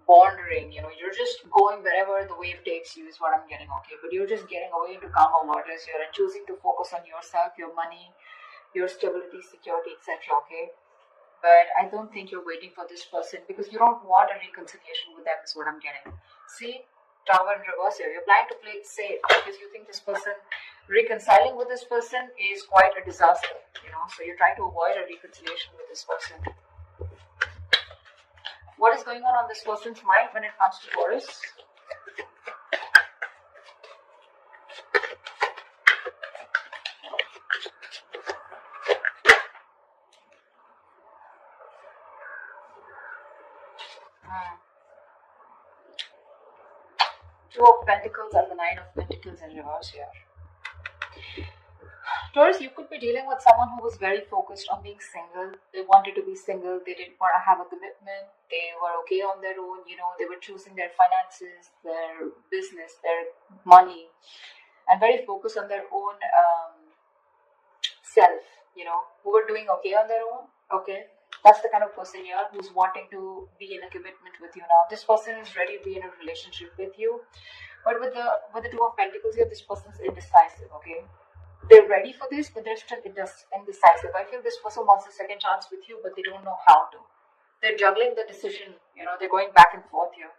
wandering, you're just going wherever the wave takes you is what I'm getting, okay? But you're just getting away into calmer waters here and choosing to focus on yourself, your money, your stability, security, etc., okay? But I don't think you're waiting for this person because you don't want a reconciliation with them is what I'm getting. See, Tower in reverse here. You're planning to play it safe because you think this person, reconciling with this person is quite a disaster, so you're trying to avoid a reconciliation with this person. What is going on this person's mind when it comes to Taurus? Two of Pentacles and the Nine of Pentacles in reverse here. Taurus, you could be dealing with someone who was very focused on being single. They wanted to be single. They didn't want to have a commitment. They were okay on their own. They were choosing their finances, their business, their money, and very focused on their own self, who were doing okay on their own. Okay. That's the kind of person here who's wanting to be in a commitment with you now. This person is ready to be in a relationship with you. But with the Two of Pentacles here, this person's indecisive, okay? They're ready for this, but they're still indecisive. I feel this person wants a second chance with you, but they don't know how to. They're juggling the decision, they're going back and forth here.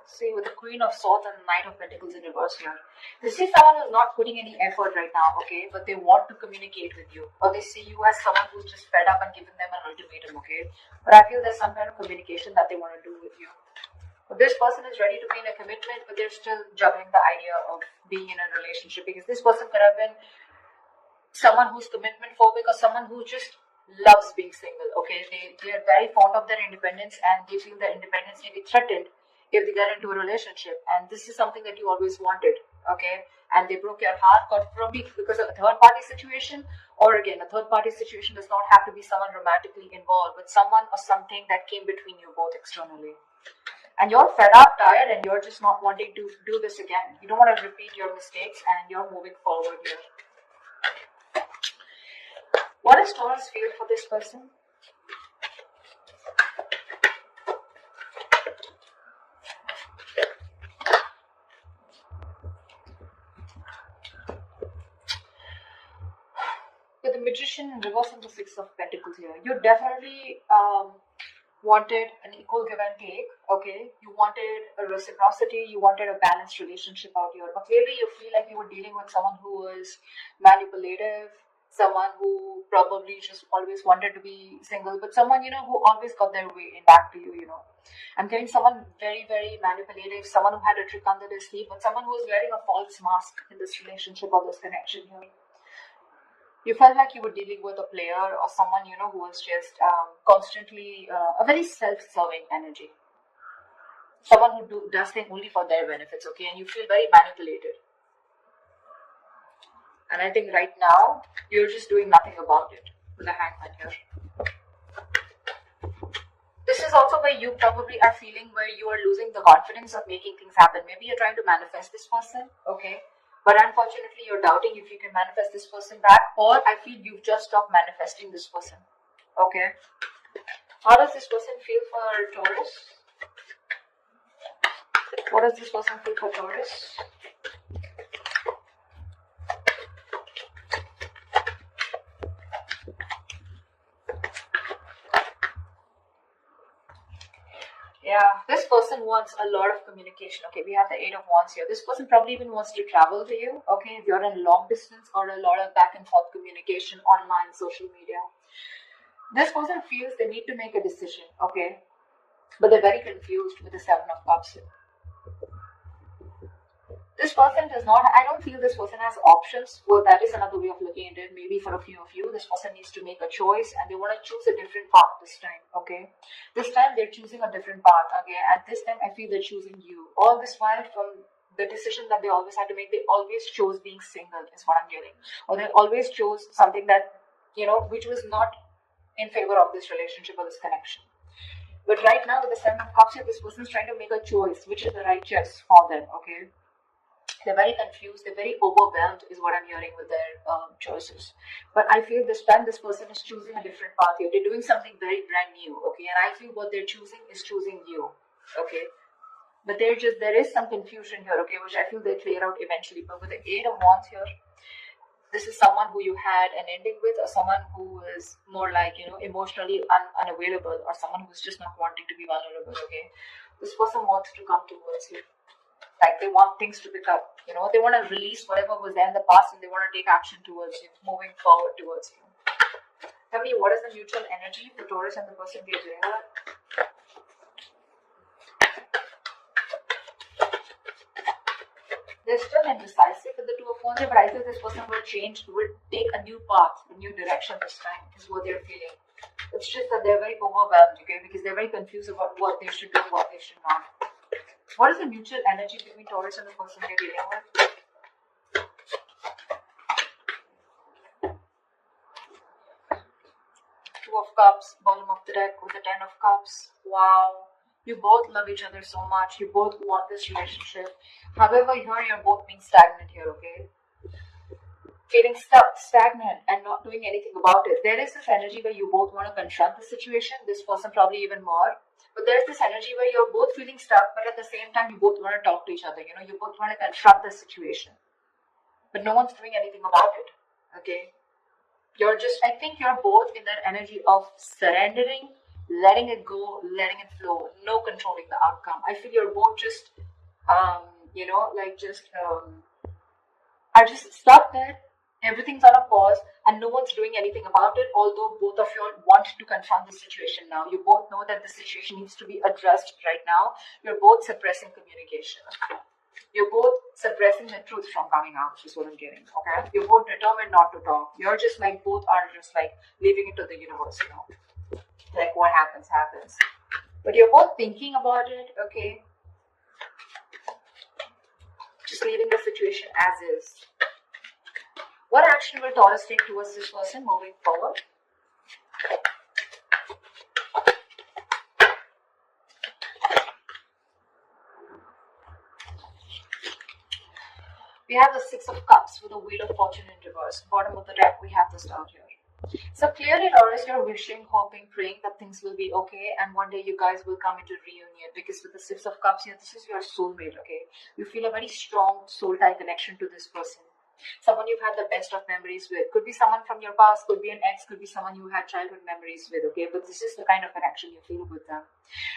See, with the Queen of Swords and the Knight of Pentacles in reverse here. This is someone who's not putting any effort right now, okay? But they want to communicate with you. Or they see you as someone who's just fed up and giving them an ultimatum, okay? But I feel there's some kind of communication that they want to do with you. But this person is ready to be in a commitment, but they're still juggling the idea of being in a relationship. Because this person could have been someone who's commitment phobic or someone who just loves being single, okay? They are very fond of their independence and they feel their independence may be threatened if they get into a relationship, and this is something that you always wanted, okay? And they broke your heart, probably because of a third-party situation, or again, a third-party situation does not have to be someone romantically involved, but someone or something that came between you both externally. And you're fed up, tired, and you're just not wanting to do this again. You don't want to repeat your mistakes, and you're moving forward here. What does Taurus feel for this person? With the Magician in reverse and the Six of Pentacles here, you definitely wanted an equal give and take, okay? You wanted a reciprocity, you wanted a balanced relationship out here. But clearly you feel like you were dealing with someone who was manipulative, someone who probably just always wanted to be single, but someone, who always got their way back to you, I'm getting someone very, very manipulative, someone who had a trick under their sleeve, but someone who was wearing a false mask in this relationship or this connection here. You felt like you were dealing with a player or someone, who was just constantly a very self-serving energy. Someone who does things only for their benefits, okay? And you feel very manipulated. And I think right now, you're just doing nothing about it with the Hangman here. This is also where you probably are feeling where you are losing the confidence of making things happen. Maybe you're trying to manifest this person, okay? But unfortunately, you're doubting if you can manifest this person back, or I feel you've just stopped manifesting this person. Okay. How does this person feel for Taurus? What does this person feel for Taurus? Yeah, this person wants a lot of communication. Okay, we have the Eight of Wands here. This person probably even wants to travel to you. Okay, if you're in long distance or a lot of back and forth communication online, social media. This person feels they need to make a decision. Okay, but they're very confused with the Seven of Cups here. This person does not, I don't feel this person has options. Well, that is another way of looking at it. Maybe for a few of you, this person needs to make a choice and they want to choose a different path this time, okay? This time they're choosing a different path, okay? And this time I feel they're choosing you. All this while from the decision that they always had to make, they always chose being single is what I'm getting. Or they always chose something that, which was not in favor of this relationship or this connection. But right now with the Seven of Cups here, this person is trying to make a choice, which is the right choice for them, okay? They're very confused, they're very overwhelmed is what I'm hearing with their choices. But I feel this time this person is choosing a different path here. They're doing something very brand new, okay? And I feel what they're choosing is choosing you, okay? But there is some confusion here, okay, which I feel they clear out eventually. But with the Eight of Wands here, this is someone who you had an ending with, or someone who is more like, emotionally unavailable, or someone who's just not wanting to be vulnerable, okay? This person wants to come towards you. Like they want things to pick up, they want to release whatever was there in the past and they want to take action towards you, moving forward towards you. Tell me, what is the mutual energy for Taurus and the person we are dealing with? They're still indecisive with the Two of Wands, but I feel this person will take a new path, a new direction this time, is what they're feeling. It's just that they're very overwhelmed, okay, because they're very confused about what they should do and what they should not. What is the mutual energy between Taurus and the person you're dealing with? Two of Cups, bottom of the deck with the Ten of Cups. Wow. You both love each other so much. You both want this relationship. However, here you're both being stagnant here, okay? Feeling stuck, stagnant, and not doing anything about it. There is this energy where you both want to confront the situation. This person probably even more. But there's this energy where you're both feeling stuck, but at the same time, you both want to talk to each other. You both want to confront the situation. But no one's doing anything about it, okay? I think you're both in that energy of surrendering, letting it go, letting it flow, no controlling the outcome. I feel you're both just, are just stuck there. Everything's on a pause and no one's doing anything about it, although both of you want to confront the situation now. You both know that the situation needs to be addressed right now. You're both suppressing communication. You're both suppressing the truth from coming out, is what I'm getting, okay? You're both determined not to talk. You're just like, both are just like leaving it to the universe, Like what happens, happens. But you're both thinking about it, okay? Just leaving the situation as is. What action will Taurus take towards this person moving forward? We have the Six of Cups with the Wheel of Fortune in reverse. Bottom of the deck, we have the Star here. So clearly, Taurus, you're wishing, hoping, praying that things will be okay, and one day you guys will come into reunion, because with the Six of Cups here, this is your soulmate, okay? You feel a very strong soul tie connection to this person. Someone you've had the best of memories with. Could be someone from your past, could be an ex, could be someone you had childhood memories with, okay? But this is the kind of connection you feel with them.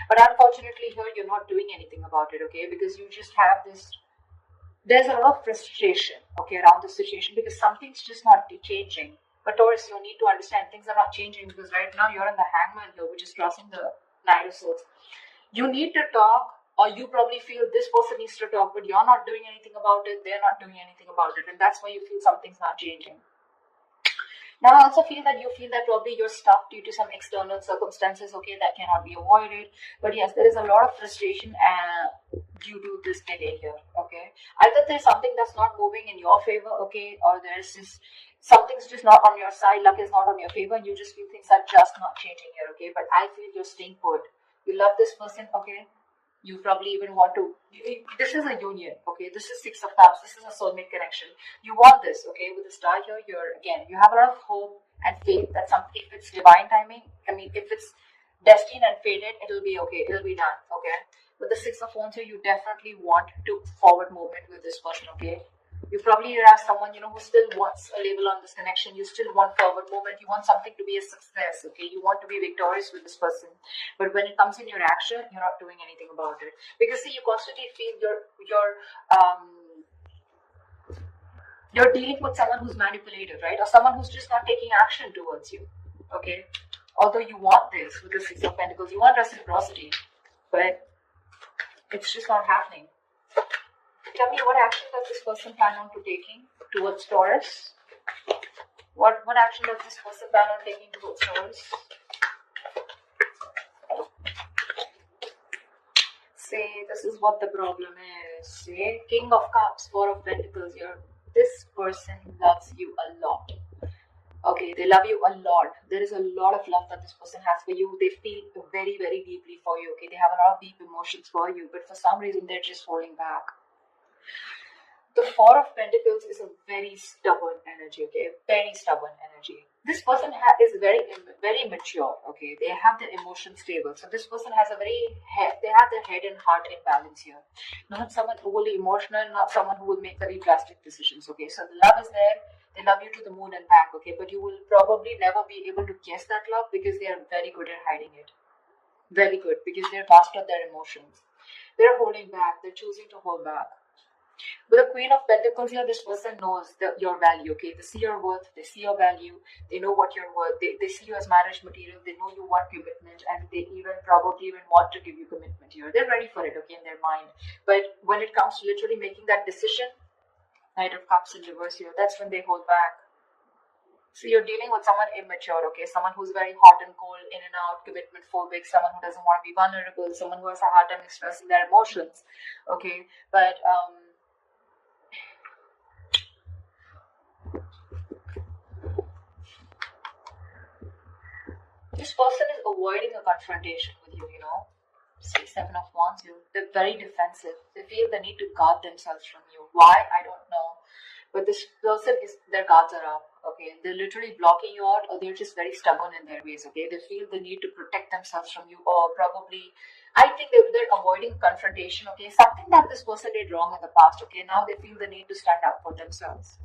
But unfortunately here, you're not doing anything about it, okay? Because you just have this, there's a lot of frustration, okay, around the situation, because something's just not changing. But Taurus, you need to understand things are not changing, because right now you're in the Hangman here, which is crossing the Knight of Swords. You need to talk, or you probably feel this person needs to talk, but you're not doing anything about it, they're not doing anything about it, and that's why you feel something's not changing. Now, I also feel that probably you're stuck due to some external circumstances, okay, that cannot be avoided. But yes, there is a lot of frustration due to this delay here, okay. Either there's something that's not moving in your favor, okay, or there's just something's just not on your side, luck is not on your favor, and you just feel things are just not changing here, okay. But I feel you're staying put. You love this person, okay. You probably even want to, this is a union, okay, this is Six of Cups, this is a soulmate connection. You want this, okay, with the Star here, you have a lot of hope and faith that if it's divine timing, if it's destined and fated, it'll be okay, it'll be done, okay. With the Six of Wands here, you definitely want to forward movement with this person, okay. You probably have someone, who still wants a label on this connection. You still want forward movement. You want something to be a success, okay? You want to be victorious with this person. But when it comes in your action, you're not doing anything about it. Because, see, you constantly feel you're dealing with someone who's manipulative, right? Or someone who's just not taking action towards you, okay? Although you want this with the Six of Pentacles. You want reciprocity, but it's just not happening. Tell me, what action does this person plan on taking towards Taurus? What action does this person plan on taking towards Taurus? See, this is what the problem is. See, King of Cups, Four of Pentacles. This person loves you a lot. Okay, they love you a lot. There is a lot of love that this person has for you. They feel very, very deeply for you. Okay, they have a lot of deep emotions for you, but for some reason they're just holding back. The Four of Pentacles is a very stubborn energy, okay? Very stubborn energy. This person is very mature, okay? They have their emotions stable. So this person has they have their head and heart in balance here. Not someone overly emotional, not someone who will make very drastic decisions, okay? So the love is there. They love you to the moon and back, okay? But you will probably never be able to guess that love because they are very good at hiding it. Very good, because they're mastered their emotions. They're holding back. They're choosing to hold back. With the Queen of Pentacles here, this person knows your value, okay? They see your worth, they see your value, they know what you're worth, they see you as marriage material, they know you want commitment, and they probably even want to give you commitment here. They're ready for it, okay, in their mind. But when it comes to literally making that decision, Knight of Cups in reverse here, that's when they hold back. So you're dealing with someone immature, okay? Someone who's very hot and cold, in and out, commitment phobic, someone who doesn't want to be vulnerable, someone who has a hard time expressing their emotions, okay? But, this person is avoiding a confrontation with you, you know. See, Seven of Wands here. They're very defensive. They feel the need to guard themselves from you. Why? I don't know. But this person their guards are up, okay? They're literally blocking you out, or they're just very stubborn in their ways, okay? They feel the need to protect themselves from you, or probably, I think they're avoiding confrontation, okay? Something that this person did wrong in the past, okay? Now they feel the need to stand up for themselves.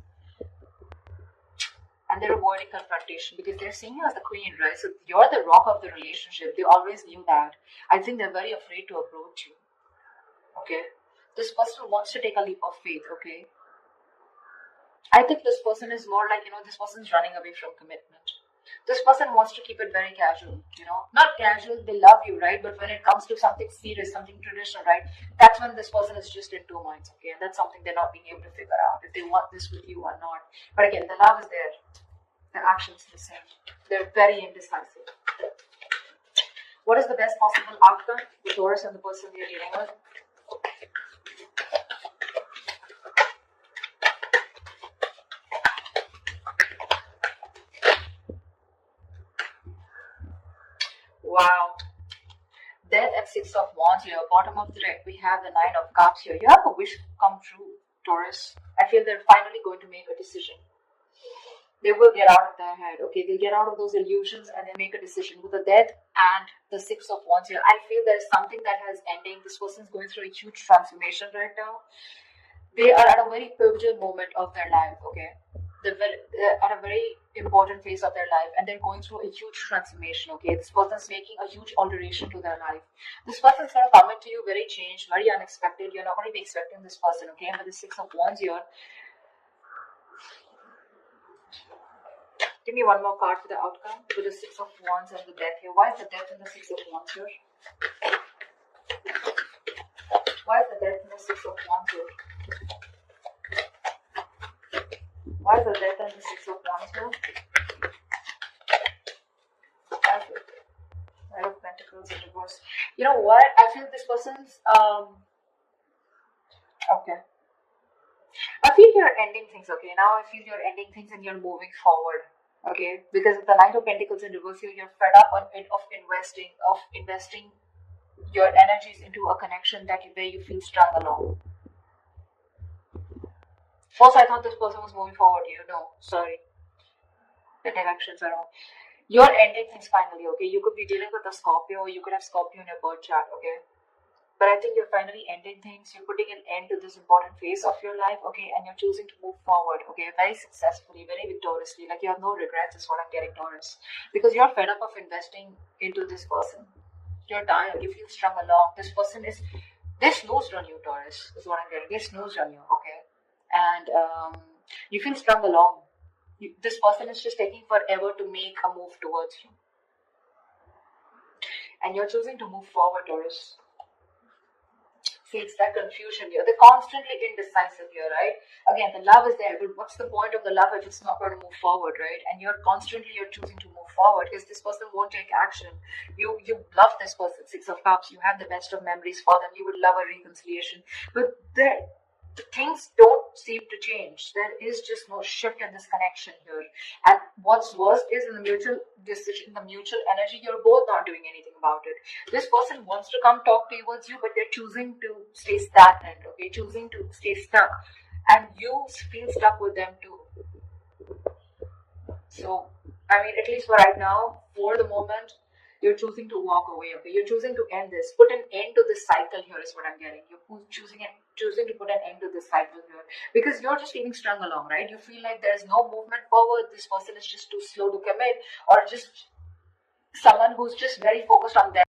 And they're avoiding confrontation because they're seeing you as the queen, right? So you're the rock of the relationship. They always knew that. I think they're very afraid to approach you, okay? This person wants to take a leap of faith, okay? I think this person is more like, you know, this person's running away from commitment. This person wants to keep it very casual, you know? Not casual, they love you, right? But when it comes to something serious, something traditional, right? That's when this person is just in two minds, okay? And that's something they're not being able to figure out, if they want this with you or not. But again, the love is there. The actions the same. They're very indecisive. What is the best possible outcome? The Taurus and the person you're dealing with. Wow. Death and Six of Wands here. Bottom of the deck, we have the Nine of Cups here. You have a wish come true, Taurus. I feel they're finally going to make a decision. They will get out of their head, okay? They'll get out of those illusions and then make a decision. With the Death and the Six of Wands here, I feel there's something that has ending. This person's going through a huge transformation right now. They are at a very pivotal moment of their life, okay? They're at a very important phase of their life, and they're going through a huge transformation, okay? This person's making a huge alteration to their life. This person's going to come into you very changed, very unexpected. You're not going to be expecting this person, okay? And with the Six of Wands here, give me one more card for the outcome. With the Six of Wands and the Death here. Why is the Death and the Six of Wands here? Why is the Death and the Six of Wands here? Why is the Death and the Six of Wands here? Knight of Pentacles in reverse. You know what? I feel this person's okay. I feel you're ending things, okay? Now I feel you're ending things and you're moving forward. Okay, because of the Knight of Pentacles in reverse here, you're fed up of investing your energies into a connection where you feel strung along. First, I thought this person was moving forward. Sorry, the directions are wrong. You're ending things finally. Okay, you could be dealing with a Scorpio, or you could have Scorpio in your birth chart. Okay. But I think you're finally ending things. You're putting an end to this important phase of your life, okay? And you're choosing to move forward, okay? Very successfully, very victoriously. Like you have no regrets is what I'm getting, Taurus. Because you're fed up of investing into this person. You're tired. You feel strung along. This person they snoozed on you, Taurus, is what I'm getting. They snoozed on you, okay? And you feel strung along. This person is just taking forever to make a move towards you. And you're choosing to move forward, Taurus. See, it's that confusion here. They're constantly indecisive here, right? Again, the love is there, but what's the point of the love if it's not going to move forward, right? And you're choosing to move forward because this person won't take action. You love this person, Six of Cups. You have the best of memories for them. You would love a reconciliation. But the things don't seem to change. There is just no shift in this connection here. And what's worse is in the mutual decision, the mutual energy, you're both not doing anything about it. This person wants to come talk towards you, but they're choosing to stay stagnant, okay? Choosing to stay stuck. and you feel stuck with them too. So, I mean, at least for right now, for the moment, you're choosing to walk away. Okay, you're choosing to end this, put an end to this cycle. Here is what I'm getting. You're choosing to put an end to this cycle here because you're just feeling strung along, right? You feel like there's no movement forward. This person is just too slow to commit, or just someone who's just very focused on them.